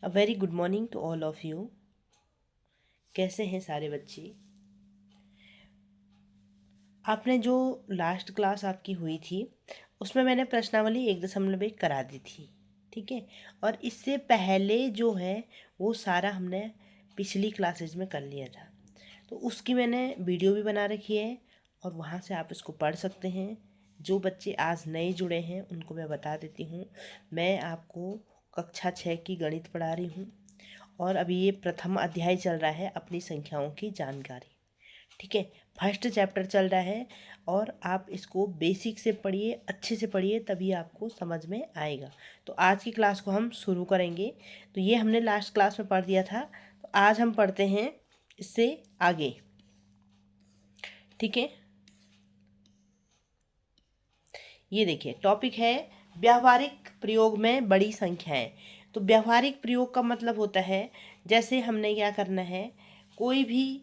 A very good morning to all of you. कैसे हैं सारे बच्चे? आपने जो लास्ट क्लास आपकी हुई थी उसमें मैंने प्रश्नावली 1.1 करा दी थी, ठीक है। और इससे पहले जो है वो सारा हमने पिछली क्लासेज में कर लिया था, तो उसकी मैंने वीडियो भी बना रखी है और वहाँ से आप इसको पढ़ सकते हैं। जो बच्चे आज नए जुड़े हैं उनको मैं बता देती हूँ, मैं आपको कक्षा 6 की गणित पढ़ा रही हूँ और अभी ये प्रथम अध्याय चल रहा है अपनी संख्याओं की जानकारी, ठीक है। फर्स्ट चैप्टर चल रहा है और आप इसको बेसिक से पढ़िए, अच्छे से पढ़िए, तभी आपको समझ में आएगा। तो आज की क्लास को हम शुरू करेंगे। तो ये हमने लास्ट क्लास में पढ़ दिया था, तो आज हम पढ़ते हैं इससे आगे, ठीक है। ये देखिए टॉपिक है व्यावहारिक प्रयोग में बड़ी संख्याएं। तो व्यावहारिक प्रयोग का मतलब होता है, जैसे हमने क्या करना है, कोई भी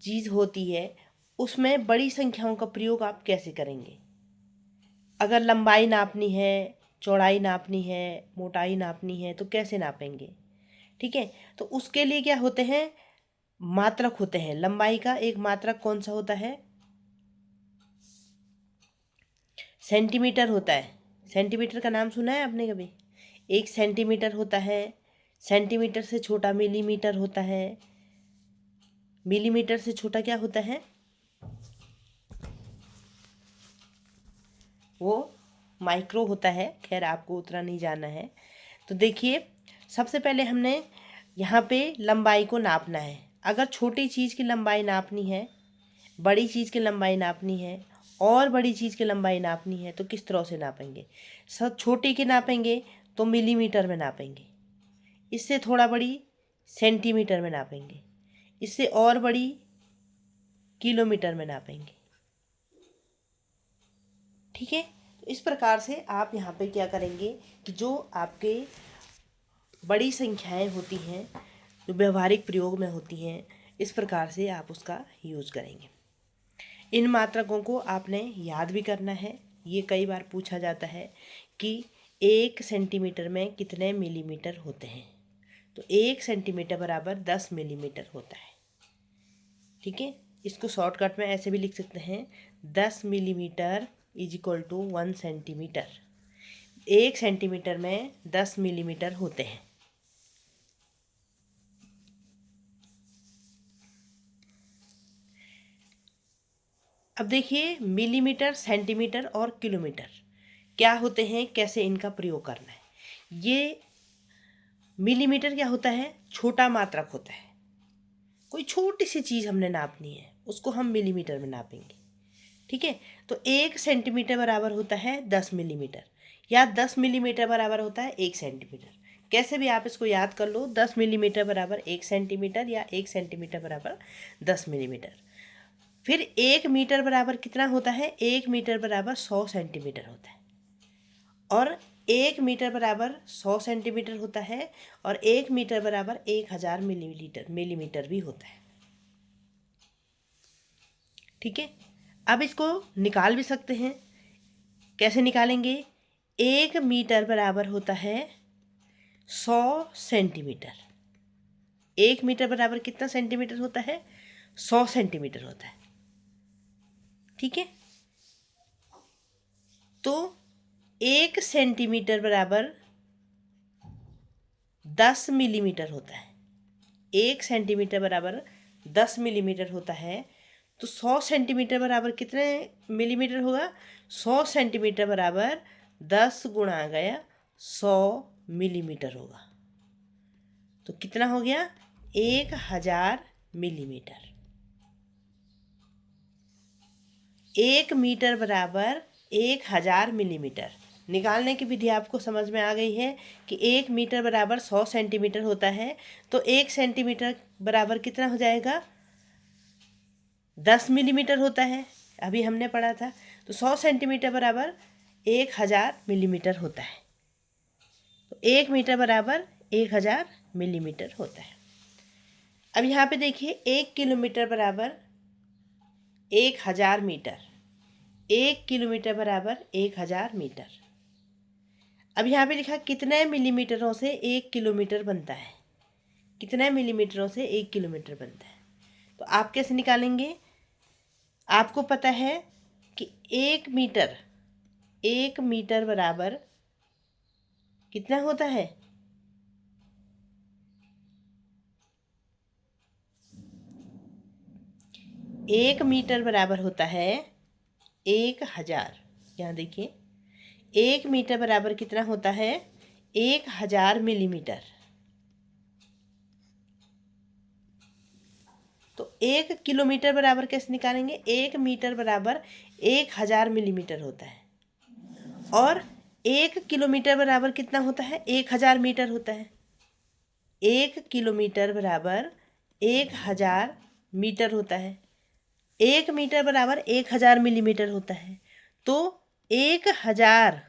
चीज़ होती है उसमें बड़ी संख्याओं का प्रयोग आप कैसे करेंगे। अगर लंबाई नापनी है, चौड़ाई नापनी है, मोटाई नापनी है, तो कैसे नापेंगे, ठीक है। तो उसके लिए क्या होते हैं, मात्रक होते हैं। लंबाई का एक मात्रक कौन सा होता है, सेंटीमीटर होता है। सेंटीमीटर का नाम सुना है आपने कभी? 1 सेंटीमीटर होता है, सेंटीमीटर से छोटा मिलीमीटर होता है, मिलीमीटर से छोटा क्या होता है, वो माइक्रो होता है। खैर आपको उतना नहीं जानना है। तो देखिए सबसे पहले हमने यहाँ पे लंबाई को नापना है। अगर छोटी चीज़ की लंबाई नापनी है, बड़ी चीज़ की लंबाई नापनी है और बड़ी चीज़ की लंबाई नापनी है, तो किस तरह से नापेंगे। सब छोटी की नापेंगे तो मिलीमीटर में नापेंगे, इससे थोड़ा बड़ी सेंटीमीटर में नापेंगे, इससे और बड़ी किलोमीटर में नापेंगे, ठीक है। तो इस प्रकार से आप यहाँ पे क्या करेंगे कि जो आपके बड़ी संख्याएं होती हैं जो व्यवहारिक प्रयोग में होती हैं, इस प्रकार से आप उसका यूज़ करेंगे। इन मात्रकों को आपने याद भी करना है। ये कई बार पूछा जाता है कि 1 सेंटीमीटर में कितने मिलीमीटर होते हैं। तो 1 सेंटीमीटर बराबर 10 मिलीमीटर होता है, ठीक है। इसको शॉर्टकट में ऐसे भी लिख सकते हैं, 10 millimetre is equal to 1 centimetre. 1 centimetre में 10 मिलीमीटर होते हैं। अब देखिए मिलीमीटर, सेंटीमीटर और किलोमीटर क्या होते हैं, कैसे इनका प्रयोग करना है। ये मिलीमीटर क्या होता है, छोटा मात्रक होता है। कोई छोटी सी चीज़ हमने नापनी है उसको हम मिलीमीटर में नापेंगे, ठीक है। तो 1 सेंटीमीटर बराबर होता है 10 मिलीमीटर, या 10 मिलीमीटर बराबर होता है 1 सेंटीमीटर। कैसे भी आप इसको याद कर लो, 10 मिलीमीटर बराबर 1 सेंटीमीटर या 1 सेंटीमीटर बराबर 10 मिलीमीटर। फिर 1 मीटर बराबर कितना होता है, 1 मीटर बराबर 100 सेंटीमीटर होता है। और 1 मीटर बराबर 100 सेंटीमीटर होता है और 1 मीटर बराबर 1000 मिलीमीटर भी होता है, ठीक है। अब इसको निकाल भी सकते हैं। कैसे निकालेंगे, 1 मीटर बराबर होता है 100 सेंटीमीटर। 1 मीटर बराबर कितना सेंटीमीटर होता है, 100 सेंटीमीटर होता है, ठीक है। तो 1 सेंटीमीटर बराबर 10 मिलीमीटर होता है। 1 सेंटीमीटर बराबर 10 मिलीमीटर होता है। तो 100 सेंटीमीटर बराबर कितने मिलीमीटर होगा, 100 सेंटीमीटर बराबर 10 × 100 मिलीमीटर होगा। तो कितना हो गया, 1000 मिलीमीटर। 1 मीटर बराबर 1000 मिलीमीटर। निकालने की विधि आपको समझ में आ गई है कि 1 मीटर बराबर 100 सेंटीमीटर होता है। तो 1 सेंटीमीटर बराबर कितना हो जाएगा, 10 मिलीमीटर होता है, अभी हमने पढ़ा था। तो 100 सेंटीमीटर बराबर 1000 मिलीमीटर होता है। तो 1 मीटर बराबर 1000 मिलीमीटर होता है। अब यहाँ पे देखिए 1 किलोमीटर बराबर 1000 मीटर। 1 किलोमीटर बराबर 1000 मीटर। अब यहाँ पे लिखा कितने मिलीमीटरों से 1 किलोमीटर बनता है, कितने मिलीमीटरों से 1 किलोमीटर बनता है। तो आप कैसे निकालेंगे, आपको पता है कि 1 मीटर, 1 मीटर बराबर कितना होता है, 1 मीटर बराबर होता है 1000। यहाँ देखिए 1 मीटर बराबर कितना होता है, 1000 मिलीमीटर। तो 1 किलोमीटर बराबर कैसे निकालेंगे, 1 मीटर बराबर 1000 मिलीमीटर होता है, और 1 किलोमीटर बराबर कितना होता है, 1000 मीटर होता है। 1 किलोमीटर बराबर 1000 मीटर होता है। 1 मीटर बराबर 1000 मिलीमीटर होता है। तो 1000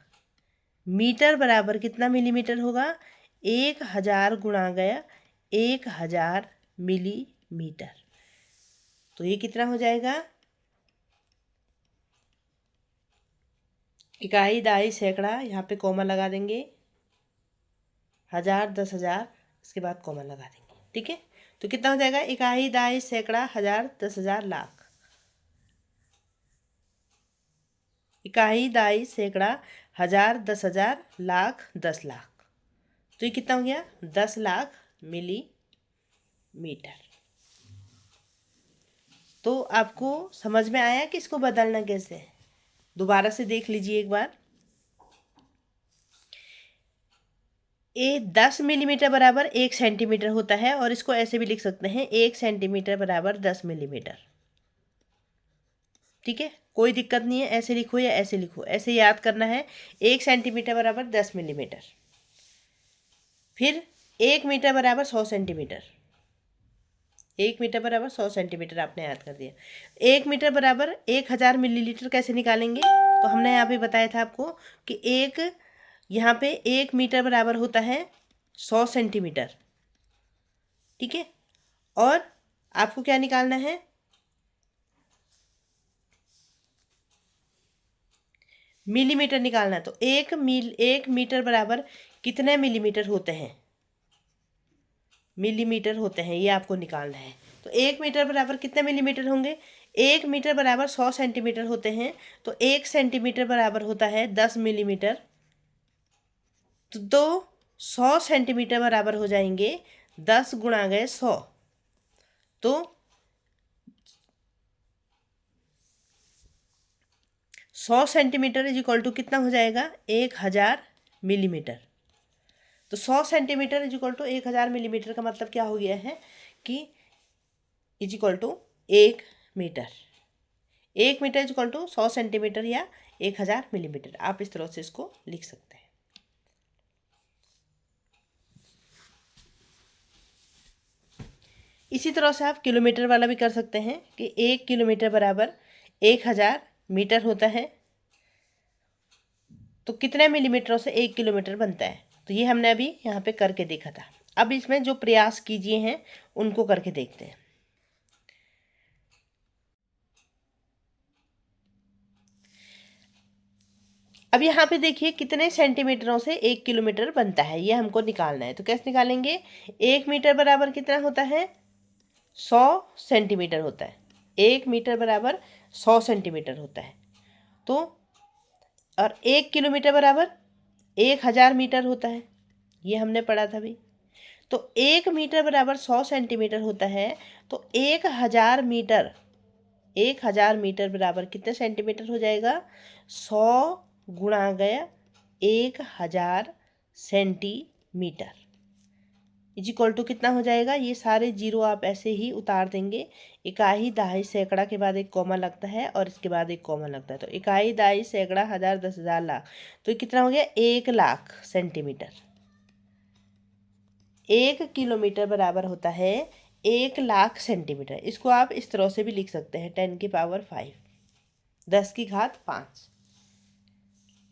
मीटर बराबर कितना मिलीमीटर होगा, 1000 गुणा गया 1000 मिलीमीटर। तो ये कितना हो जाएगा, इकाई, दहाई, सैकड़ा, यहाँ पे कॉमा लगा देंगे, 1000, 10,000, इसके बाद कॉमा लगा देंगे। ठीक है, तो कितना हो जाएगा, इकाई, दहाई, सैकड़ा, 1000, 10,000, लाख। इकाई, दहाई, सैकड़ा, 1000, 10,000, लाख, 10 लाख। तो ये कितना हो गया, 10 लाख मिलीमीटर। तो आपको समझ में आया कि इसको बदलना कैसे है, दोबारा से देख लीजिए एक बार। 10 मिलीमीटर बराबर 1 सेंटीमीटर होता है, और इसको ऐसे भी लिख सकते हैं, 1 सेंटीमीटर बराबर 10 मिलीमीटर। ठीक है, कोई दिक्कत नहीं है, ऐसे लिखो या ऐसे लिखो, ऐसे याद करना है। 1 सेंटीमीटर बराबर 10 मिलीमीटर। फिर 1 मीटर बराबर 100 सेंटीमीटर। 1 मीटर बराबर 100 सेंटीमीटर आपने याद कर दिया। 1 मीटर बराबर 1000 मिलीलीटर कैसे निकालेंगे, तो हमने यहाँ पे बताया था आपको कि यहाँ पे 1 मीटर बराबर होता है 100 सेंटीमीटर। ठीक है, और आपको क्या निकालना है, मिलीमीटर निकालना है। तो 1 मीटर बराबर कितने मिलीमीटर होते हैं, मिलीमीटर होते हैं, ये आपको निकालना है। तो 1 मीटर बराबर कितने मिलीमीटर होंगे, 1 मीटर बराबर 100 सेंटीमीटर होते हैं। तो 1 सेंटीमीटर बराबर होता है 10 मिलीमीटर। तो 100 सेंटीमीटर बराबर हो जाएंगे 10 गुणा गए 100। तो 100 सेंटीमीटर इज इक्वल टू कितना हो जाएगा, 1000 मिलीमीटर। तो 100 centimetre is equal to 1000 millimetre का मतलब क्या हो गया है कि is equal to 1 metre. 1 metre is equal to 100 centimetre या 1000 मिलीमीटर। आप इस तरह से इसको लिख सकते हैं। इसी तरह से आप किलोमीटर वाला भी कर सकते हैं कि 1 किलोमीटर बराबर 1000 मीटर होता है। तो कितने मिलीमीटरों से 1 किलोमीटर बनता है, तो ये हमने अभी यहाँ पे करके देखा था। अब इसमें जो प्रयास कीजिए हैं उनको करके देखते हैं। अब यहाँ पे देखिए कितने सेंटीमीटरों से 1 किलोमीटर बनता है, ये हमको निकालना है। तो कैसे निकालेंगे, 1 मीटर बराबर कितना होता है, 100 सेंटीमीटर होता है। 1 मीटर बराबर 100 सेंटीमीटर होता है। तो और 1 किलोमीटर बराबर 1000 मीटर होता है, ये हमने पढ़ा था अभी। तो 1 मीटर बराबर 100 सेंटीमीटर होता है। तो 1000 मीटर, 1000 मीटर बराबर कितने सेंटीमीटर हो जाएगा, 100 गुणा गया 1000 सेंटीमीटर इज इक्वल टू कितना हो जाएगा। ये सारे जीरो आप ऐसे ही उतार देंगे। इकाई, दहाई, सैकड़ा के बाद एक कॉमा लगता है और इसके बाद एक कॉमा लगता है। तो इकाई, दहाई, सैकड़ा, 1000, 10,000, लाख। तो कितना हो गया, 1 लाख सेंटीमीटर। 1 किलोमीटर बराबर होता है 1 लाख सेंटीमीटर। इसको आप इस तरह से भी लिख सकते हैं, 10 की पावर 5, 10 की घात 5।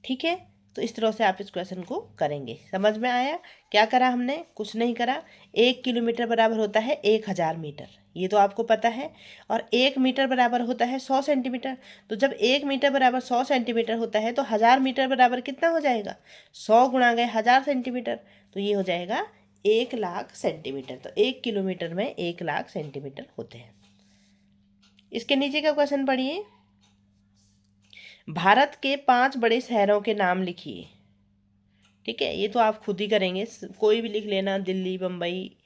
ठीक है, तो इस तरह से आप इस क्वेश्चन को करेंगे। समझ में आया? क्या करा हमने? कुछ नहीं करा। 1 किलोमीटर बराबर होता है 1000 मीटर, ये तो आपको पता है। और 1 मीटर बराबर होता है 100 सेंटीमीटर। तो जब 1 मीटर बराबर 100 सेंटीमीटर होता है तो 1000 मीटर बराबर कितना हो जाएगा? 100 गुणा गए 1000 सेंटीमीटर, तो ये हो जाएगा 1,00,000 सेंटीमीटर। तो 1 किलोमीटर में 1,00,000 सेंटीमीटर होते हैं। इसके नीचे का क्वेश्चन पढ़िए। भारत के 5 बड़े शहरों के नाम लिखिए। ठीक है, ये तो आप खुद ही करेंगे, कोई भी लिख लेना, दिल्ली, बम्बई,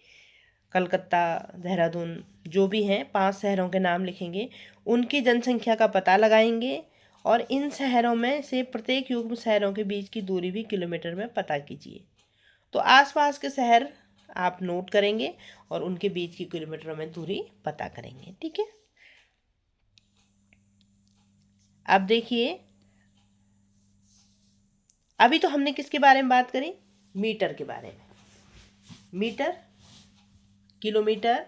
कलकत्ता, देहरादून, जो भी हैं 5 शहरों के नाम लिखेंगे, उनकी जनसंख्या का पता लगाएंगे और इन शहरों में से प्रत्येक युग्म शहरों के बीच की दूरी भी किलोमीटर में पता कीजिए। तो आसपास के शहर आप नोट करेंगे और उनके बीच की किलोमीटर में दूरी पता करेंगे। ठीक है, अब देखिए, अभी तो हमने किसके बारे में बात करी? मीटर के बारे में। मीटर, किलोमीटर,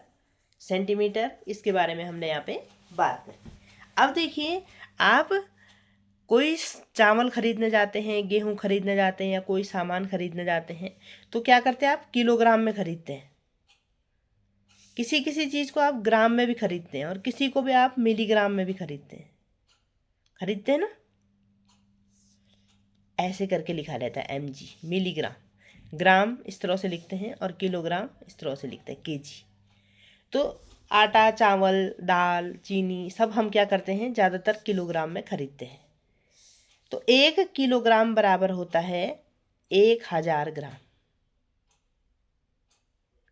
सेंटीमीटर, इसके बारे में हमने यहाँ पे बात करी। अब देखिए, आप कोई चावल खरीदने जाते हैं, गेहूं खरीदने जाते हैं या कोई सामान खरीदने जाते हैं, तो क्या करते हैं आप? किलोग्राम में खरीदते हैं। किसी किसी चीज़ को आप ग्राम में भी खरीदते हैं और किसी को भी आप मिलीग्राम में भी खरीदते हैं ना, ऐसे करके लिखा रहता है mg, मिलीग्राम। ग्राम इस तरह से लिखते हैं और किलोग्राम इस तरह से लिखते हैं kg। तो आटा, चावल, दाल, चीनी सब हम क्या करते हैं? ज़्यादातर किलोग्राम में खरीदते हैं। तो 1 किलोग्राम बराबर होता है 1000 ग्राम।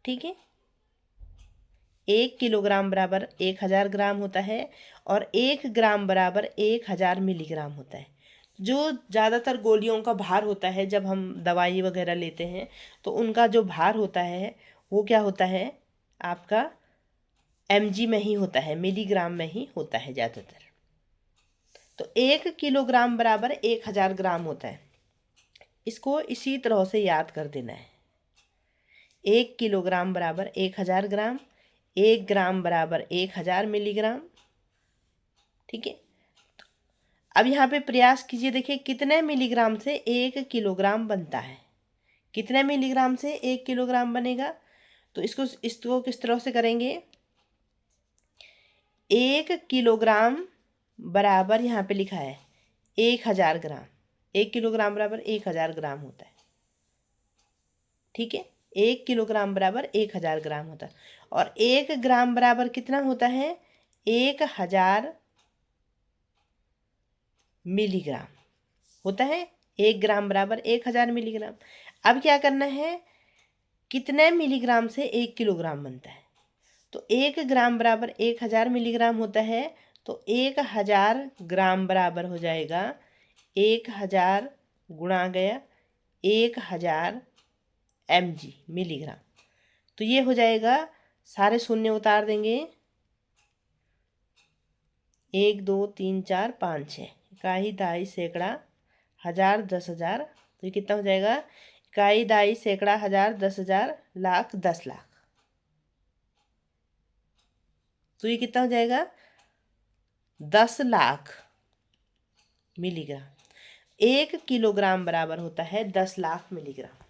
ठीक है, 1 किलोग्राम बराबर 1000 ग्राम होता है और 1 ग्राम बराबर 1000 मिलीग्राम होता है। जो ज़्यादातर गोलियों का भार होता है, जब हम दवाई वगैरह लेते हैं तो उनका जो भार होता है वो क्या होता है आपका? mg में ही होता है, मिलीग्राम में ही होता है ज़्यादातर। तो 1 किलोग्राम बराबर 1000 ग्राम होता है। इसको इसी तरह से याद कर देना है। 1 किलोग्राम बराबर 1000 ग्राम, 1 ग्राम बराबर 1000 मिलीग्राम। ठीक है, अब यहाँ पे प्रयास कीजिए, देखिए कितने मिलीग्राम से 1 किलोग्राम बनता है। कितने मिलीग्राम से 1 किलोग्राम बनेगा? तो इसको किस तरह से करेंगे? 1 किलोग्राम बराबर यहाँ पे लिखा है 1000 ग्राम। 1 किलोग्राम बराबर 1000 ग्राम होता है। ठीक है, 1 किलोग्राम बराबर 1000 ग्राम होता है। और 1 ग्राम बराबर कितना होता है? 1000 मिलीग्राम होता है। 1 ग्राम बराबर 1000 मिलीग्राम। अब क्या करना है? कितने मिलीग्राम से 1 किलोग्राम बनता है? तो 1 ग्राम बराबर 1000 मिलीग्राम होता है। तो 1000 ग्राम बराबर हो जाएगा 1000 गुणा गया 1000 मिलीग्राम। तो ये हो जाएगा, सारे शून्य उतार देंगे, 1 2 3 4 5 6, इकाई, दहाई, सैकड़ा, हजार, 10,000। तो ये कितना हो जाएगा? इकाई, दहाई, सैकड़ा, हजार, 10,000, लाख, 10 लाख। तो ये कितना हो जाएगा? 10 लाख मिलीग्राम। 1 किलोग्राम बराबर होता है 10 लाख मिलीग्राम।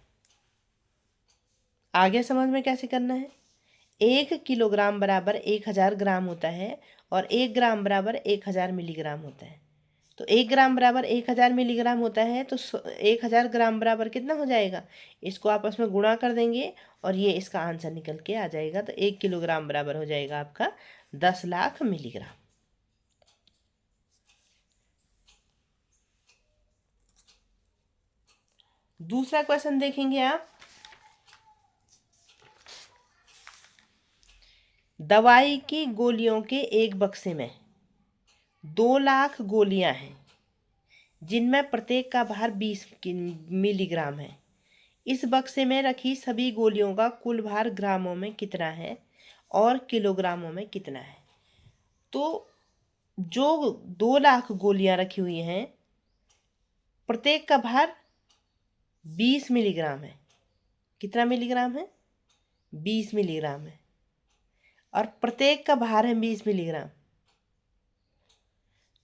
आगे समझ में कैसे करना है? 1 किलोग्राम बराबर 1000 ग्राम होता है और 1 ग्राम बराबर 1000 मिलीग्राम होता है। तो 1 ग्राम बराबर 1000 मिलीग्राम होता है, तो 1000 ग्राम बराबर कितना हो जाएगा? इसको आपस में गुणा कर देंगे और ये इसका आंसर निकल के आ जाएगा। तो 1 किलोग्राम बराबर हो जाएगा आपका 10 लाख मिलीग्राम। दूसरा क्वेश्चन देखेंगे आप। दवाई की गोलियों के एक बक्से में 2 लाख गोलियां हैं, जिनमें प्रत्येक का भार 20 मिलीग्राम है। इस बक्से में रखी सभी गोलियों का कुल भार ग्रामों में कितना है और किलोग्रामों में कितना है? तो जो 2 लाख गोलियां रखी हुई हैं, प्रत्येक का भार 20 मिलीग्राम है। कितना मिलीग्राम है? 20 मिलीग्राम है। और प्रत्येक का भार है 20 मिलीग्राम।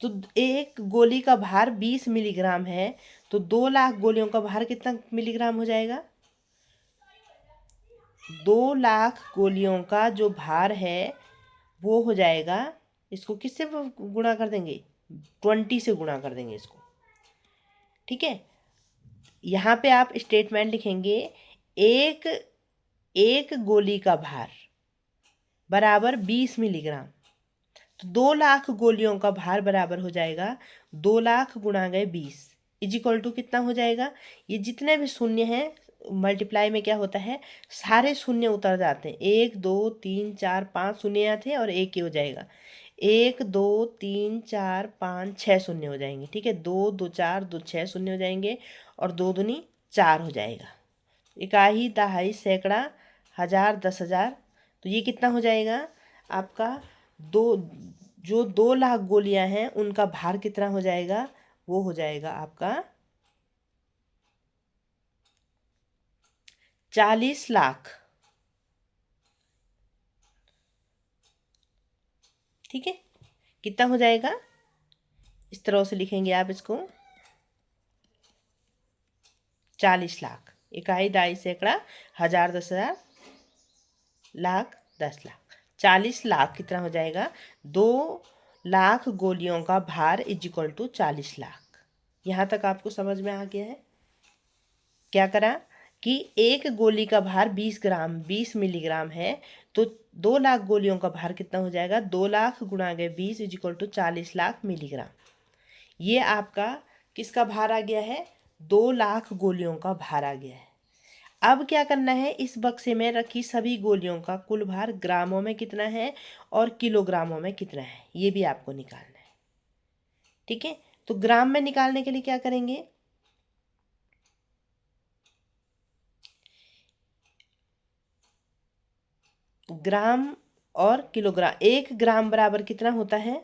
तो एक गोली का भार 20 मिलीग्राम है, तो 2 लाख गोलियों का भार कितना मिलीग्राम हो जाएगा? 2 लाख गोलियों का जो भार है वो हो जाएगा, इसको किससे गुणा कर देंगे? 20 से गुणा कर देंगे इसको। ठीक है, यहाँ पे आप स्टेटमेंट लिखेंगे, एक एक गोली का भार बराबर 20 मिलीग्राम। तो 2 लाख गोलियों का भार बराबर हो जाएगा 2 लाख गुणा गए 20 इज इक्वल टू कितना हो जाएगा? ये जितने भी शून्य हैं मल्टीप्लाई में क्या होता है, सारे शून्य उतर जाते हैं। 1 2 3 4 5 शून्य यहाँ थे और एक ही हो जाएगा। 1 2 3 4 5 6 शून्य हो जाएंगे। ठीक है, 2 2 4 2 6 शून्य हो जाएंगे और 2 दूनी 4 हो जाएगा। इकाई, दहाई, सैकड़ा, हजार, 10,000। तो ये कितना हो जाएगा आपका? दो जो 2 लाख गोलियां हैं उनका भार कितना हो जाएगा? वो हो जाएगा आपका 40 लाख। ठीक है, कितना हो जाएगा? इस तरह से लिखेंगे आप इसको, 40 लाख। इकाई, दहाई, सैकड़ा, हजार, 10,000, लाख, 10 लाख। 40 लाख कितना हो जाएगा? 2 लाख गोलियों का भार इज इक्वल टू 40 लाख। यहाँ तक आपको समझ में आ गया है? क्या करा कि एक गोली का भार 20 मिलीग्राम है, तो 2 लाख गोलियों का भार कितना हो जाएगा? 2 लाख गुणा गए 20 is equal to 40 lakh milligram. ये आपका किसका भार आ गया है? 2 लाख गोलियों का भार आ गया है। अब क्या करना है, इस बक्से में रखी सभी गोलियों का कुल भार ग्रामों में कितना है और किलोग्रामों में कितना है, ये भी आपको निकालना है। ठीक है, तो ग्राम में निकालने के लिए क्या करेंगे? ग्राम और किलोग्राम। 1 ग्राम बराबर कितना होता है?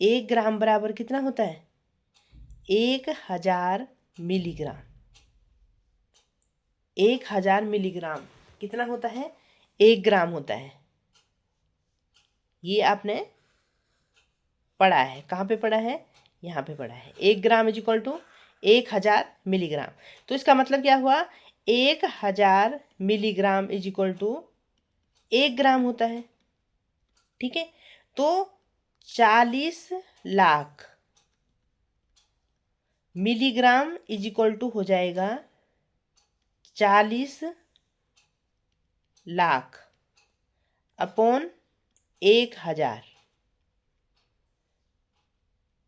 1 ग्राम बराबर कितना होता है? 1000 मिलीग्राम। 1000 मिलीग्राम कितना होता है? 1 ग्राम होता है। ये आपने पढ़ा है, कहाँ पे पढ़ा है? यहाँ पे पढ़ा है। 1 gram is equal to 1000 milligram. तो इसका मतलब क्या हुआ? 1000 milligram is equal to 1 gram होता है। ठीक है, तो 40 lakh milligram is equal to हो जाएगा 40 लाख अपॉन 1000।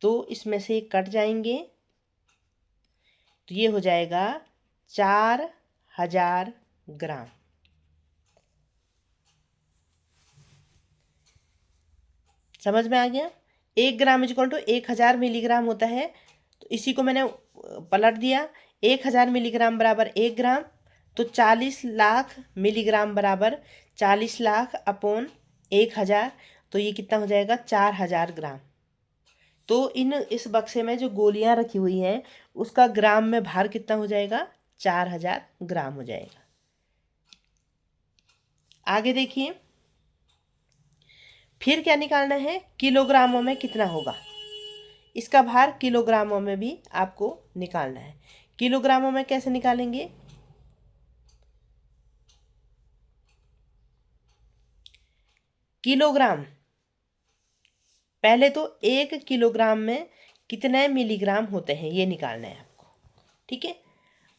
तो इसमें से कट जाएंगे, तो ये हो जाएगा 4000 ग्राम। समझ में आ गया? 1 gram is equal to 1000 milligram होता है, तो इसी को मैंने पलट दिया। 1000 मिलीग्राम बराबर 1 ग्राम, तो 40 लाख मिलीग्राम बराबर 40 लाख अपॉन 1000। तो ये कितना हो जाएगा? 4000 ग्राम। तो इस बक्से में जो गोलियां रखी हुई हैं उसका ग्राम में भार कितना हो जाएगा? 4000 ग्राम हो जाएगा। आगे देखिए, फिर क्या निकालना है? किलोग्रामों में कितना होगा। इसका भार किलोग्रामों में भी आपको निकालना है। किलोग्रामों में कैसे निकालेंगे? किलोग्राम, पहले तो 1 किलोग्राम में कितने मिलीग्राम होते हैं ये निकालना है आपको। ठीक है,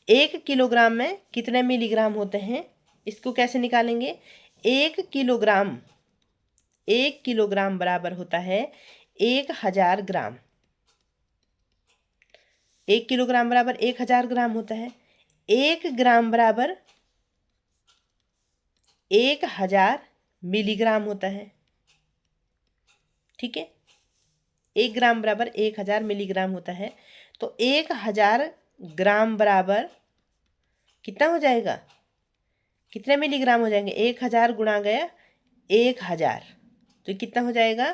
1 किलोग्राम में कितने मिलीग्राम होते हैं, इसको कैसे निकालेंगे? 1 किलोग्राम, 1 किलोग्राम बराबर होता है 1000 ग्राम। 1 किलोग्राम बराबर 1000 ग्राम होता है। 1 ग्राम बराबर 1000 मिलीग्राम होता है। ठीक है, 1 ग्राम बराबर 1000 मिलीग्राम होता है। तो 1000 ग्राम बराबर कितना हो जाएगा? कितने मिलीग्राम हो जाएंगे? 1000 गुणा गया 1000, तो कितना हो जाएगा?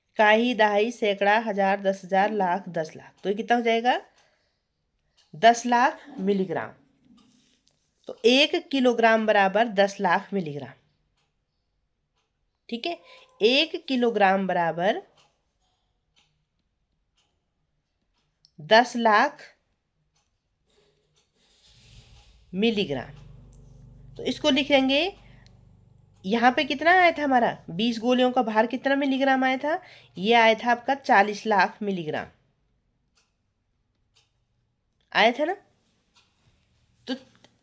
इकाई, दहाई, सैकड़ा, हजार, 10,000, लाख, 10 लाख। तो ये कितना हो जाएगा? 10 लाख मिलीग्राम। तो 1 किलोग्राम बराबर 10 लाख मिलीग्राम। ठीक है। 1 किलोग्राम बराबर 10 लाख मिलीग्राम। तो इसको लिखेंगे, यहाँ पे कितना आया था हमारा, 20 गोलियों का भार कितना मिलीग्राम आया था, ये आया था आपका 40 लाख मिलीग्राम आया था ना। तो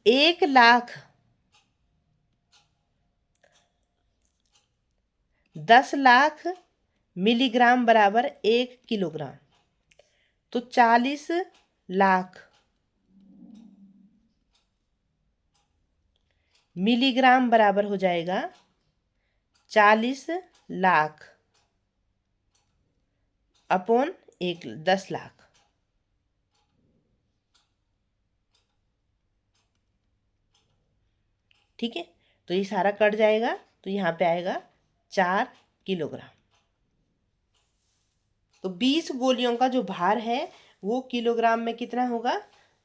1 लाख 10 लाख मिलीग्राम बराबर 1 किलोग्राम। तो 40 लाख मिलीग्राम बराबर हो जाएगा 40 लाख अपॉन 10 लाख। ठीक है, तो ये सारा कट जाएगा, तो यहाँ पे आएगा 4 किलोग्राम। तो 20 गोलियों का जो भार है वो किलोग्राम में कितना होगा,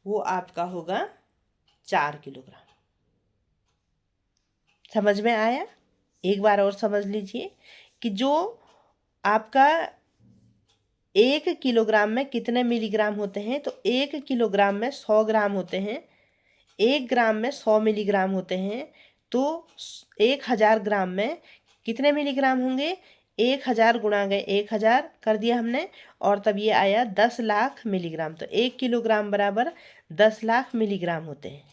वो आपका होगा 4 किलोग्राम। समझ में आया? एक बार और समझ लीजिए कि जो आपका 1 किलोग्राम में कितने मिलीग्राम होते हैं, तो 1 किलोग्राम में 100 ग्राम होते हैं, 1 ग्राम में 100 मिलीग्राम होते हैं। तो 1000 ग्राम में कितने मिलीग्राम होंगे, 1000 गुणा गए 1000 कर दिया हमने, और तब ये आया 10 लाख मिलीग्राम। तो 1 किलोग्राम बराबर 10 लाख मिलीग्राम होते हैं।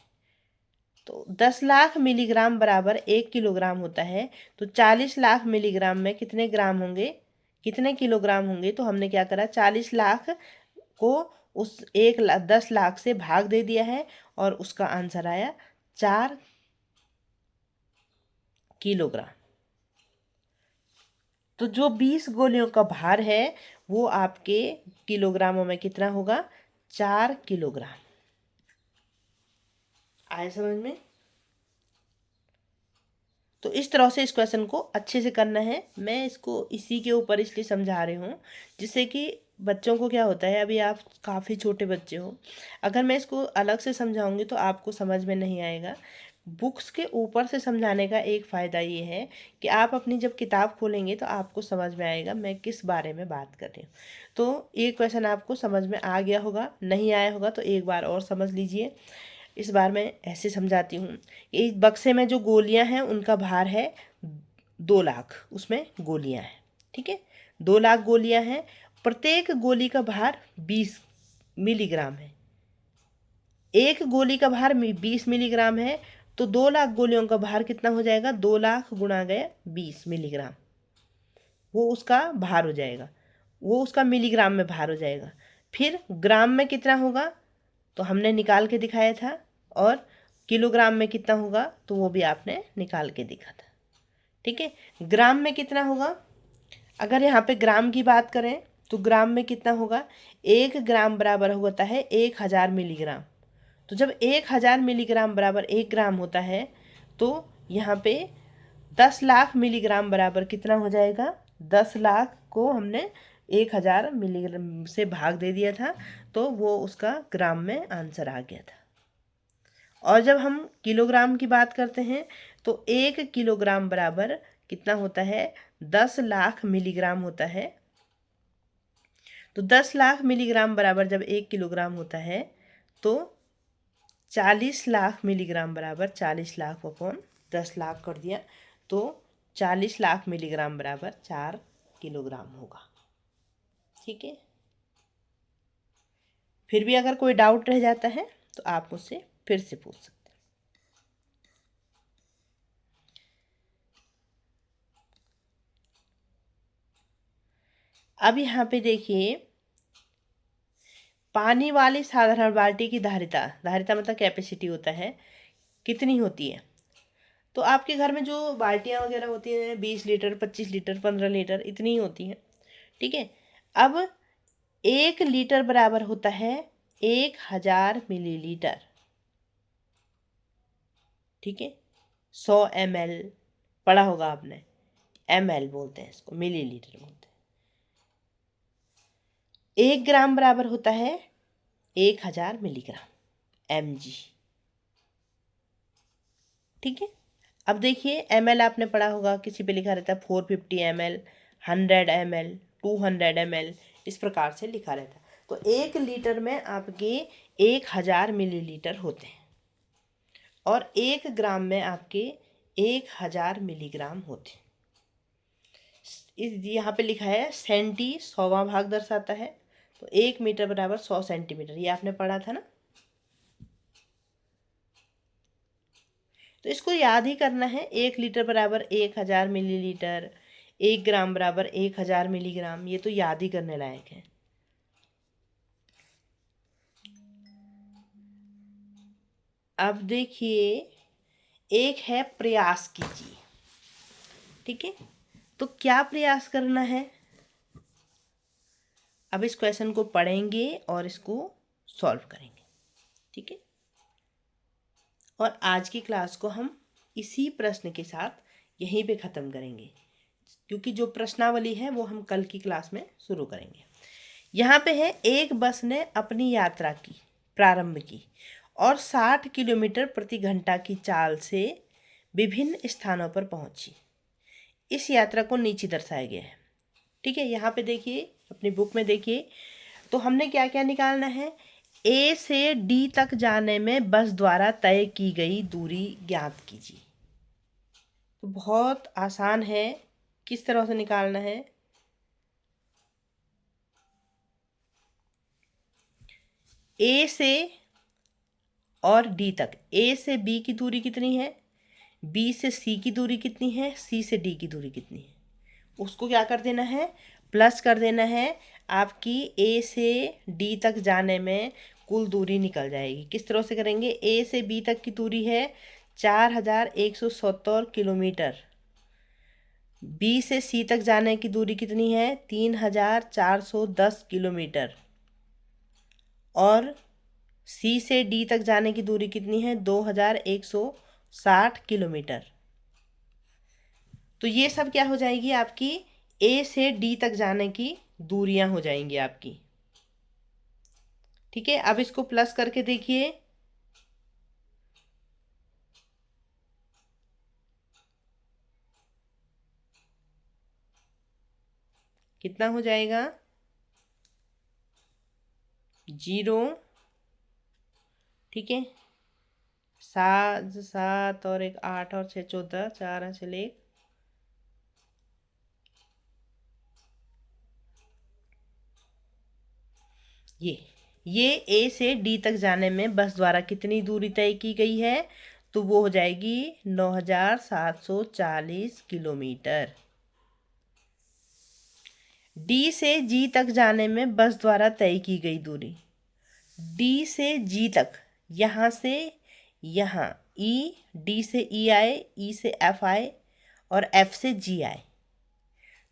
तो 10 लाख मिलीग्राम बराबर 1 किलोग्राम होता है। तो 40 लाख मिलीग्राम में कितने ग्राम होंगे, कितने किलोग्राम होंगे, तो हमने क्या करा, 40 लाख को उस 10 लाख से भाग दे दिया है, और उसका आंसर आया 4 किलोग्राम। तो जो 20 गोलियों का भार है वो आपके किलोग्रामों में कितना होगा, 4 किलोग्राम। आया समझ में? तो इस तरह से इस क्वेश्चन को अच्छे से करना है। मैं इसको इसी के ऊपर इसलिए समझा रही हूँ जिससे कि बच्चों को क्या होता है, अभी आप काफ़ी छोटे बच्चे हो, अगर मैं इसको अलग से समझाऊंगी तो आपको समझ में नहीं आएगा। बुक्स के ऊपर से समझाने का एक फ़ायदा ये है कि आप अपनी जब किताब खोलेंगे तो आपको समझ में आएगा मैं किस बारे में बात कर रही हूँ। तो ये क्वेश्चन आपको समझ में आ गया होगा, नहीं आया होगा तो एक बार और समझ लीजिए। इस बार मैं ऐसे समझाती हूँ। इस बक्से में जो गोलियां हैं उनका भार है 2 लाख, उसमें गोलियां हैं, ठीक है, 2 लाख गोलियां हैं। प्रत्येक गोली का भार 20 मिलीग्राम है। एक गोली का भार 20 मिलीग्राम है, तो 2 लाख गोलियों का भार कितना हो जाएगा, 2 लाख गुणा गए 20 मिलीग्राम, वो उसका भार हो जाएगा, वो उसका मिलीग्राम में भार हो जाएगा। फिर ग्राम में कितना होगा तो हमने निकाल के दिखाया था, और किलोग्राम में कितना होगा तो वो भी आपने निकाल के दिखा था। ठीक है, ग्राम में कितना होगा, अगर यहाँ पे ग्राम की बात करें तो ग्राम में कितना होगा, 1 ग्राम बराबर होता है 1000 मिलीग्राम। तो जब 1000 मिलीग्राम बराबर 1 ग्राम होता है तो यहाँ पे 10 लाख मिलीग्राम बराबर कितना हो जाएगा, 10 लाख को हमने 1000 मिलीग्राम से भाग दे दिया था, तो वो उसका ग्राम में आंसर आ गया था। और जब हम किलोग्राम की बात करते हैं तो 1 किलोग्राम बराबर कितना होता है, 10 लाख मिलीग्राम होता है। तो 10 लाख मिलीग्राम बराबर जब 1 किलोग्राम होता है तो 40 लाख मिलीग्राम बराबर 40 लाख अपॉन 10 लाख कर दिया, तो 40 लाख मिलीग्राम बराबर 4 किलोग्राम होगा। ठीक है, फिर भी अगर कोई डाउट रह जाता है तो आप मुझसे फिर से पूछ सकते हैं। अब यहाँ पे देखिए, पानी वाली साधारण बाल्टी की धारिता, धारिता मतलब कैपेसिटी होता है, कितनी होती है। तो आपके घर में जो बाल्टियाँ वगैरह होती हैं 20 लीटर 25 लीटर 15 लीटर इतनी ही होती हैं। ठीक है, अब 1 लीटर बराबर होता है 1000 मिलीलीटर। ठीक है, 100 ml पढ़ा होगा आपने, ml बोलते हैं इसको, मिलीलीटर बोलते हैं। 1 ग्राम बराबर होता है 1000 मिलीग्राम, mg। ठीक है, अब देखिए ml आपने पढ़ा होगा, किसी पे लिखा रहता है 450 ml, 100 ml, 200 ml, इस प्रकार से लिखा रहता है। तो 1 लीटर में आपके 1000 मिलीलीटर होते हैं और 1 ग्राम में आपके 1000 मिलीग्राम होते हैं। इस यहाँ पे लिखा है सेंटी 100वां भाग दर्शाता है, तो 1 मीटर बराबर 100 सेंटीमीटर, ये आपने पढ़ा था ना। तो इसको याद ही करना है, 1 लीटर बराबर 1000 मिलीलीटर, 1 ग्राम बराबर 1000 मिलीग्राम, ये तो याद ही करने लायक है। अब देखिए एक है प्रयास कीजिए, ठीक है। तो क्या प्रयास करना है, अब इस क्वेश्चन को पढ़ेंगे और इसको सॉल्व करेंगे, ठीक है। और आज की क्लास को हम इसी प्रश्न के साथ यहीं पे ख़त्म करेंगे, क्योंकि जो प्रश्नावली है वो हम कल की क्लास में शुरू करेंगे। यहाँ पे है, एक बस ने अपनी यात्रा की प्रारंभ की और 60 किलोमीटर प्रति घंटा की चाल से विभिन्न स्थानों पर पहुंची। इस यात्रा को नीचे दर्शाया गया है, ठीक है। यहाँ पे देखिए, अपनी बुक में देखिए, तो हमने क्या क्या निकालना है, ए से डी तक जाने में बस द्वारा तय की गई दूरी ज्ञात कीजिए। तो बहुत आसान है, किस तरह से निकालना है, ए से और डी तक, ए से बी की दूरी कितनी है, बी से सी की दूरी कितनी है, सी से डी की दूरी कितनी है, उसको क्या कर देना है, प्लस कर देना है। आपकी ए से डी तक जाने में कुल दूरी निकल जाएगी। किस तरह से करेंगे, ए से बी तक की दूरी है 4170 किलोमीटर, बी से सी तक जाने की दूरी कितनी है 3410 किलोमीटर, और सी से डी तक जाने की दूरी कितनी है 2160 किलोमीटर। तो ये सब क्या हो जाएगी, आपकी ए से डी तक जाने की दूरियां हो जाएंगी आपकी, ठीक है। अब इसको प्लस करके देखिए, कितना हो जाएगा, 0, ठीक है, 7 7 और 1 8 और 6 14, 4 चले, ये ए से डी तक जाने में बस द्वारा कितनी दूरी तय की गई है, तो वो हो जाएगी 9740 किलोमीटर। डी से जी तक जाने में बस द्वारा तय की गई दूरी, डी से जी तक, यहाँ से यहाँ ई, डी से ई आए, ई से एफ आए और एफ से जी आए,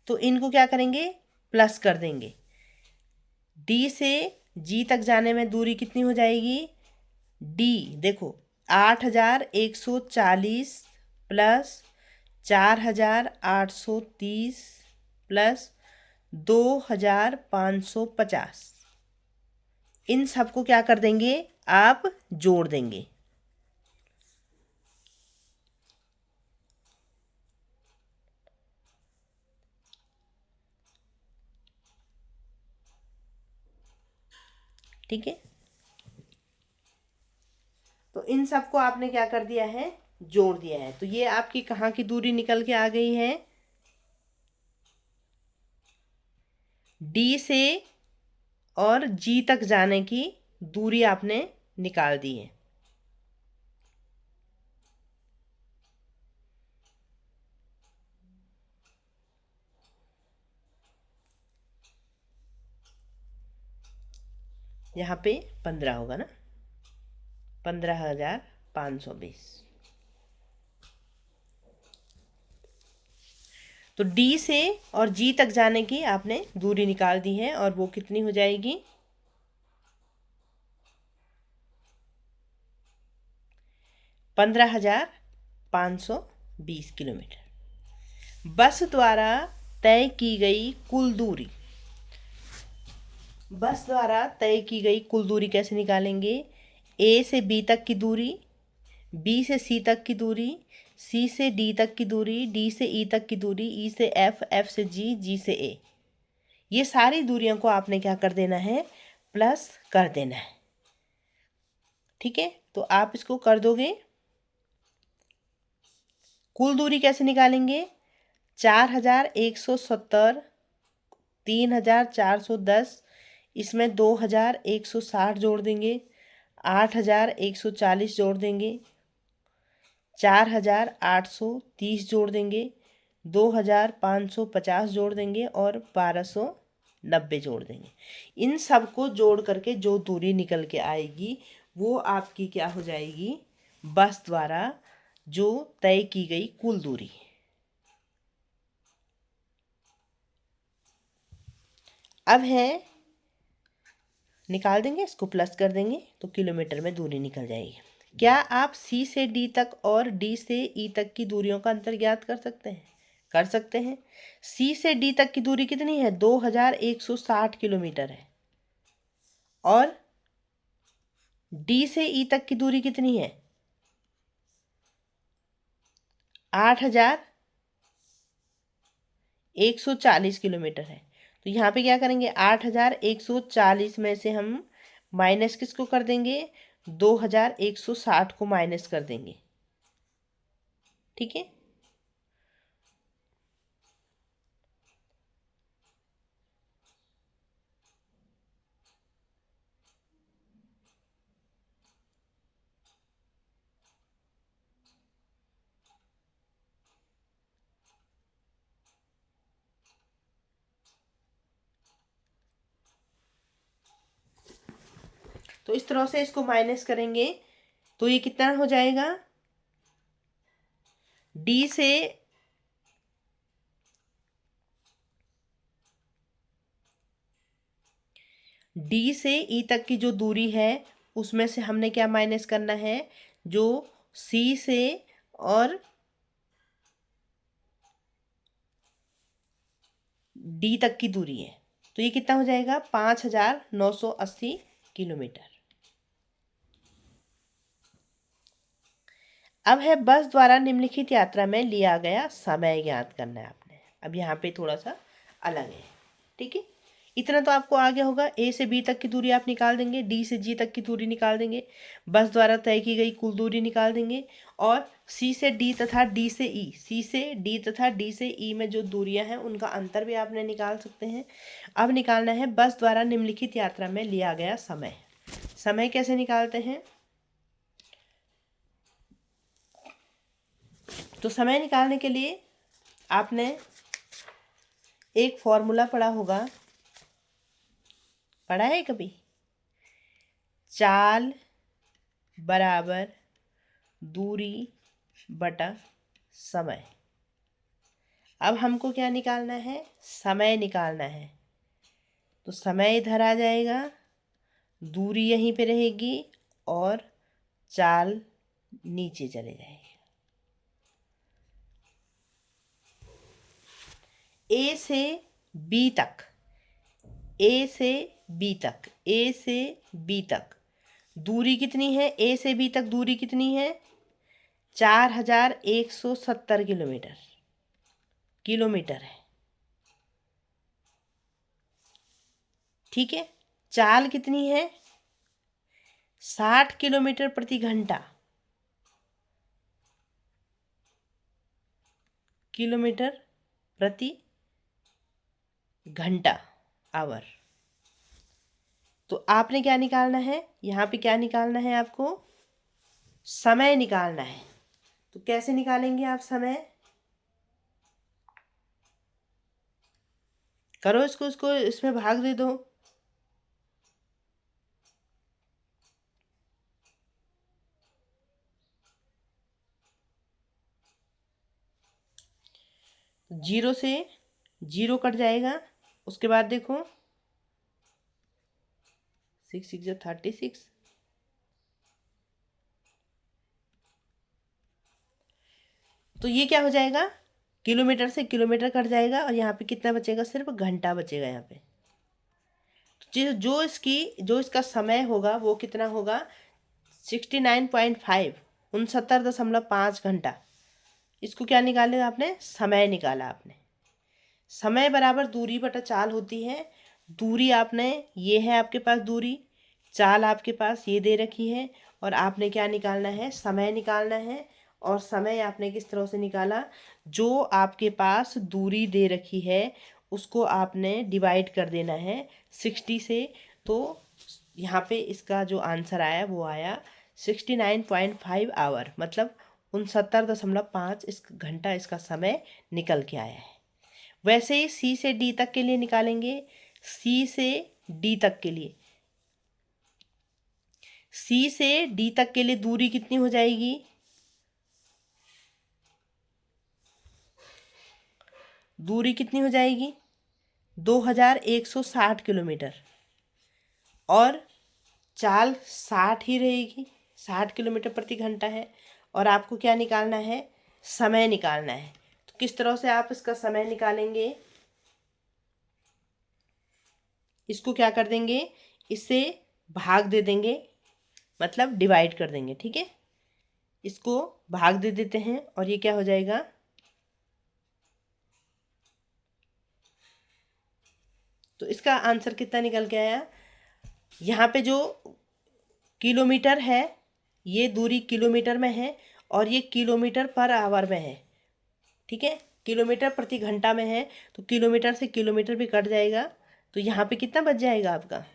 तो इनको क्या करेंगे, प्लस कर देंगे। डी से जी तक जाने में दूरी कितनी हो जाएगी, डी देखो 8140 प्लस 4830 प्लस 2550, इन सबको क्या कर देंगे, आप जोड़ देंगे, ठीक है। तो इन सबको आपने क्या कर दिया है, जोड़ दिया है। तो ये आपकी कहाँ की दूरी निकल के आ गई है, डी से और जी तक जाने की दूरी आपने निकाल दी है। यहाँ पे 15 होगा ना, 15,520। तो डी से और जी तक जाने की आपने दूरी निकाल दी है, और वो कितनी हो जाएगी, 15,520 किलोमीटर। बस द्वारा तय की गई कुल दूरी, बस द्वारा तय की गई कुल दूरी कैसे निकालेंगे, ए से बी तक की दूरी, बी से सी तक की दूरी, सी से डी तक की दूरी, डी से ई तक की दूरी, ई से एफ, एफ से जी, जी से ए, ये सारी दूरियों को आपने क्या कर देना है, प्लस कर देना है। ठीक है, तो आप इसको कर दोगे। कुल दूरी कैसे निकालेंगे, 4170, 3410, इसमें 2160 जोड़ देंगे, 8140 जोड़ देंगे, 4830 जोड़ देंगे, 2550 जोड़ देंगे और 1290 जोड़ देंगे। इन सब को जोड़ करके जो दूरी निकल के आएगी वो आपकी क्या हो जाएगी, बस द्वारा जो तय की गई कुल दूरी। अब है, निकाल देंगे इसको, प्लस कर देंगे तो किलोमीटर में दूरी निकल जाएगी। क्या आप सी से डी तक और डी से ई तक की दूरियों का अंतर ज्ञात कर सकते हैं? कर सकते हैं। सी से डी तक की दूरी कितनी है, 2160 किलोमीटर है। और डी से ई तक की दूरी कितनी है, 8140 किलोमीटर है। तो यहाँ पे क्या करेंगे, 8140 में से हम माइनस किसको कर देंगे, 2160 को माइनस कर देंगे। ठीक है, तो इस तरह से इसको माइनस करेंगे तो ये कितना हो जाएगा, डी से ई तक की जो दूरी है उसमें से हमने क्या माइनस करना है, जो सी से और डी तक की दूरी है। तो ये कितना हो जाएगा, 5980 किलोमीटर। अब है बस द्वारा निम्नलिखित यात्रा में लिया गया समय ज्ञात करना है आपने। अब यहाँ पे थोड़ा सा अलग है। ठीक है, इतना तो आपको आ गया होगा। ए से बी तक की दूरी आप निकाल देंगे, डी से जी तक की दूरी निकाल देंगे, बस द्वारा तय की गई कुल दूरी निकाल देंगे, और सी से डी तथा डी से ई, सी से डी तथा डी से ई में जो दूरियां हैं उनका अंतर भी आपने निकाल सकते हैं। अब निकालना है बस द्वारा निम्नलिखित यात्रा में लिया गया समय। समय कैसे निकालते हैं, तो समय निकालने के लिए आपने एक फॉर्मूला पढ़ा होगा, पढ़ा है कभी, चाल बराबर दूरी बटा समय। अब हमको क्या निकालना है, समय निकालना है। तो समय इधर आ जाएगा, दूरी यहीं पे रहेगी और चाल नीचे चले जाएगी। ए से बी तक, ए से बी तक, ए से बी तक दूरी कितनी है, ए से बी तक दूरी कितनी है, 4170 किलोमीटर है। ठीक है, चाल कितनी है, 60 किलोमीटर प्रति घंटा, किलोमीटर प्रति घंटा, आवर। तो आपने क्या निकालना है, यहाँ पे क्या निकालना है आपको, समय निकालना है। तो कैसे निकालेंगे आप समय, करो इसको, इसको इसमें भाग दे दो। जीरो से जीरो कट जाएगा, उसके बाद देखो 6 6 36, तो ये क्या हो जाएगा, किलोमीटर से किलोमीटर कट जाएगा और यहाँ पे कितना बचेगा, सिर्फ घंटा बचेगा यहाँ पे। तो जो इसका समय होगा वो कितना होगा, 69.5, 69.5 घंटा। इसको क्या निकाले आपने, समय निकाला आपने। समय बराबर दूरी बटा चाल होती है। दूरी आपने, ये है आपके पास दूरी, चाल आपके पास ये दे रखी है, और आपने क्या निकालना है, समय निकालना है। और समय आपने किस तरह से निकाला, जो आपके पास दूरी दे रखी है उसको आपने डिवाइड कर देना है 60 से। तो यहाँ पे इसका जो आंसर आया वो आया 69.5 आवर, मतलब 69.5 इस घंटा इसका समय निकल के आया है। वैसे ही सी से डी तक के लिए निकालेंगे। सी से डी तक के लिए, सी से डी तक के लिए दूरी कितनी हो जाएगी, दूरी कितनी हो जाएगी 2160 किलोमीटर। और चाल 60 ही रहेगी, 60 किलोमीटर प्रति घंटा है। और आपको क्या निकालना है, समय निकालना है। तो किस तरह से आप इसका समय निकालेंगे, इसको क्या कर देंगे, इससे भाग दे देंगे, मतलब डिवाइड कर देंगे। ठीक है, इसको भाग दे देते हैं और ये क्या हो जाएगा, तो इसका आंसर कितना निकल के आया। यहाँ पे जो किलोमीटर है, ये दूरी किलोमीटर में है, और ये किलोमीटर पर आवर में है। ठीक है, किलोमीटर प्रति घंटा में है, तो किलोमीटर से किलोमीटर भी कट जाएगा। तो यहाँ पे कितना बच जाएगा आपका,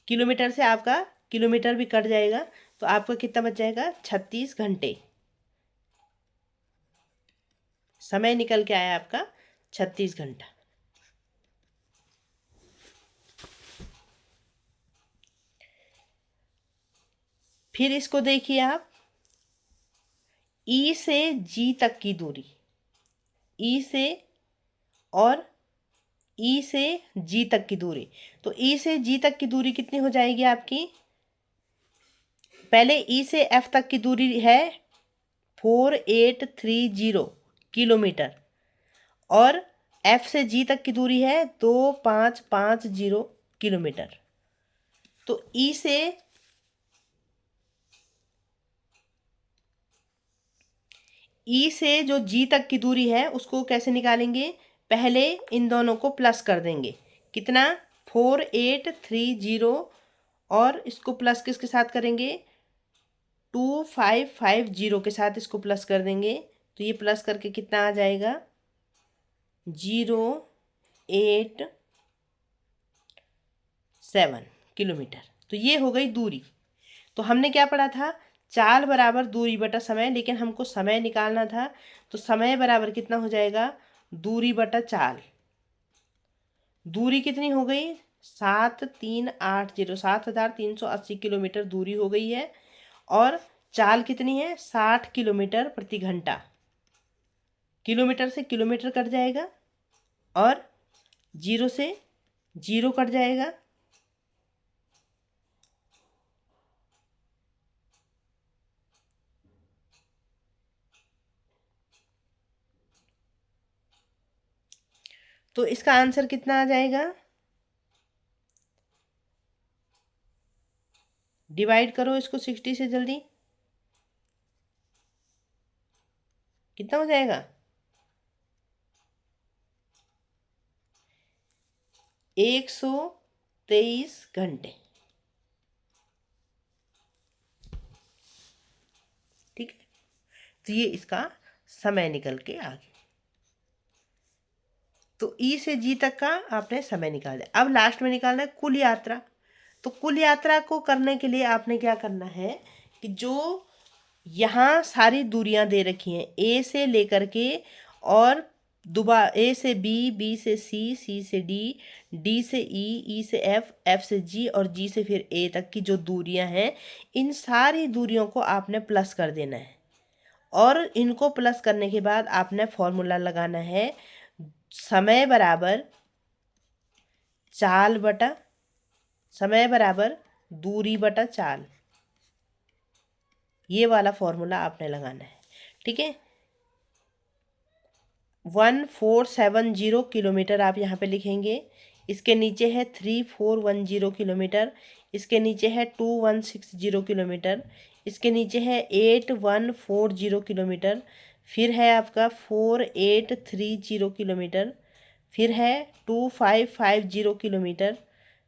किलोमीटर से आपका किलोमीटर भी कट जाएगा, तो आपका कितना बच जाएगा 36 घंटे। समय निकल के आया आपका 36 घंटा। फिर इसको देखिए आप, ई से जी तक की दूरी, ई से और ई से जी तक की दूरी। तो ई से जी तक की दूरी कितनी हो जाएगी आपकी, पहले ई से एफ तक की दूरी है 4830 किलोमीटर, और एफ से जी तक की दूरी है 2550 किलोमीटर। तो ई से जो जी तक की दूरी है उसको कैसे निकालेंगे, पहले इन दोनों को प्लस कर देंगे। कितना, 4830, और इसको प्लस किसके साथ करेंगे, 2550 के साथ इसको प्लस कर देंगे। तो ये प्लस करके कितना आ जाएगा, 087 किलोमीटर। तो ये हो गई दूरी। तो हमने क्या पढ़ा था, चाल बराबर दूरी बटा समय, लेकिन हमको समय निकालना था। तो समय बराबर कितना हो जाएगा, दूरी बटा चाल। दूरी कितनी हो गई, 7380, 7380 किलोमीटर दूरी हो गई है। और चाल कितनी है, 60 किलोमीटर प्रति घंटा। किलोमीटर से किलोमीटर कट जाएगा, और जीरो से जीरो कट जाएगा। तो इसका आंसर कितना आ जाएगा, डिवाइड करो इसको 60 से, जल्दी कितना हो जाएगा, 123 घंटे। ठीक है, तो ये इसका समय निकल के आ गया। तो ई से जी तक का आपने समय निकाल दिया। अब लास्ट में निकालना है कुल यात्रा। तो कुल यात्रा को करने के लिए आपने क्या करना है कि जो यहाँ सारी दूरियां दे रखी हैं, ए से लेकर के, और दोबारा ए से बी, बी से सी, सी से डी, डी से ई, ई से एफ, एफ से जी, और जी से फिर ए तक की जो दूरियां हैं, इन सारी दूरियों को आपने प्लस कर देना है। और इनको प्लस करने के बाद आपने फॉर्मूला लगाना है, समय बराबर चाल बटा, समय बराबर दूरी बटा चाल। ये वाला फॉर्मूला आपने लगाना है। ठीक है, 1470 किलोमीटर आप यहाँ पे लिखेंगे। इसके नीचे है 3410 किलोमीटर, इसके नीचे है 2160 किलोमीटर, इसके नीचे है 8140 किलोमीटर, फिर है आपका 4830 किलोमीटर, फिर है 2550 किलोमीटर,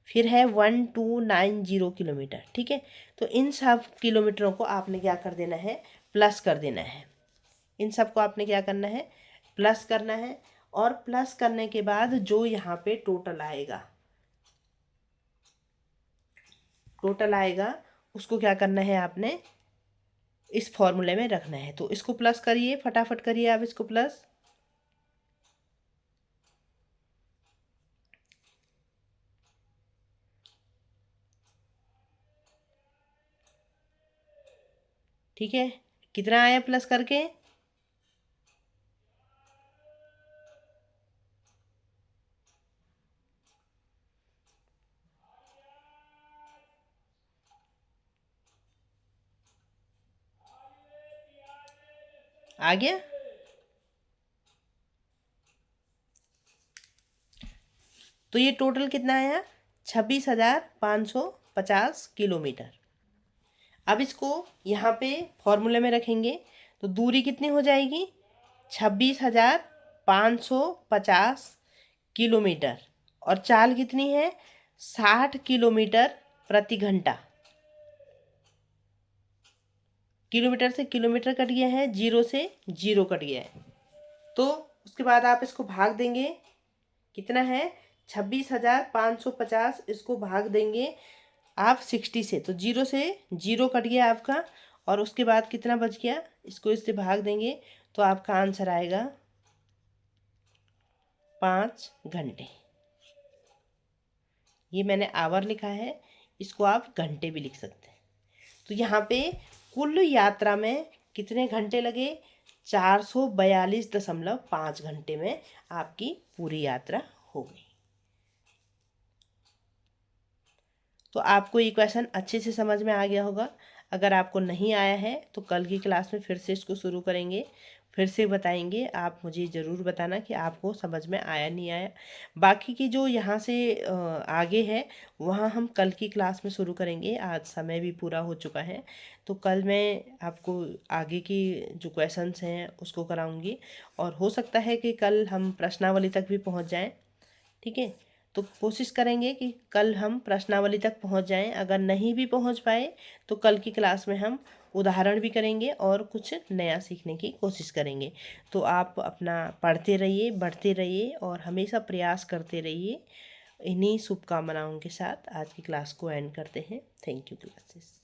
फिर है 1290 किलोमीटर। ठीक है, तो इन सब किलोमीटरों को आपने क्या कर देना है, प्लस कर देना है। इन सब को आपने क्या करना है, प्लस करना है। और प्लस करने के बाद जो यहाँ पे टोटल आएगा उसको क्या करना है, आपने इस फॉर्मूले में रखना है। तो इसको प्लस करिए, फटाफट करिए आप इसको प्लस। ठीक है, कितना आया प्लस करके, आ गया। तो ये टोटल कितना आया, 26,550 किलोमीटर। अब इसको यहाँ पे फॉर्मूले में रखेंगे तो दूरी कितनी हो जाएगी, 26,550 किलोमीटर। और चाल कितनी है, 60 किलोमीटर प्रति घंटा। किलोमीटर से किलोमीटर कट गया है, जीरो से जीरो कट गया है। तो उसके बाद आप इसको भाग देंगे, कितना है 26,550, इसको भाग देंगे आप 60 से, तो जीरो से जीरो कट गया आपका। और उसके बाद कितना बच गया, इसको इससे भाग देंगे तो आपका आंसर आएगा 5 घंटे। ये मैंने आवर लिखा है, इसको आप घंटे भी लिख सकते हैं। तो यहाँ पे कुल यात्रा में कितने घंटे लगे, 442.5 घंटे में आपकी पूरी यात्रा हो गई। तो आपको ये क्वेश्चन अच्छे से समझ में आ गया होगा। अगर आपको नहीं आया है तो कल की क्लास में फिर से इसको शुरू करेंगे, फिर से बताएंगे। आप मुझे ज़रूर बताना कि आपको समझ में आया नहीं आया। बाकी की जो यहाँ से आगे है वहाँ हम कल की क्लास में शुरू करेंगे। आज समय भी पूरा हो चुका है, तो कल मैं आपको आगे की जो क्वेश्चंस हैं उसको कराऊंगी। और हो सकता है कि कल हम प्रश्नावली तक भी पहुँच जाएँ। ठीक है, तो कोशिश करेंगे कि कल हम प्रश्नावली तक पहुंच जाएं। अगर नहीं भी पहुंच पाए तो कल की क्लास में हम उदाहरण भी करेंगे और कुछ नया सीखने की कोशिश करेंगे। तो आप अपना पढ़ते रहिए, बढ़ते रहिए और हमेशा प्रयास करते रहिए। इन्हीं शुभकामनाओं के साथ आज की क्लास को एंड करते हैं। Thank you classes.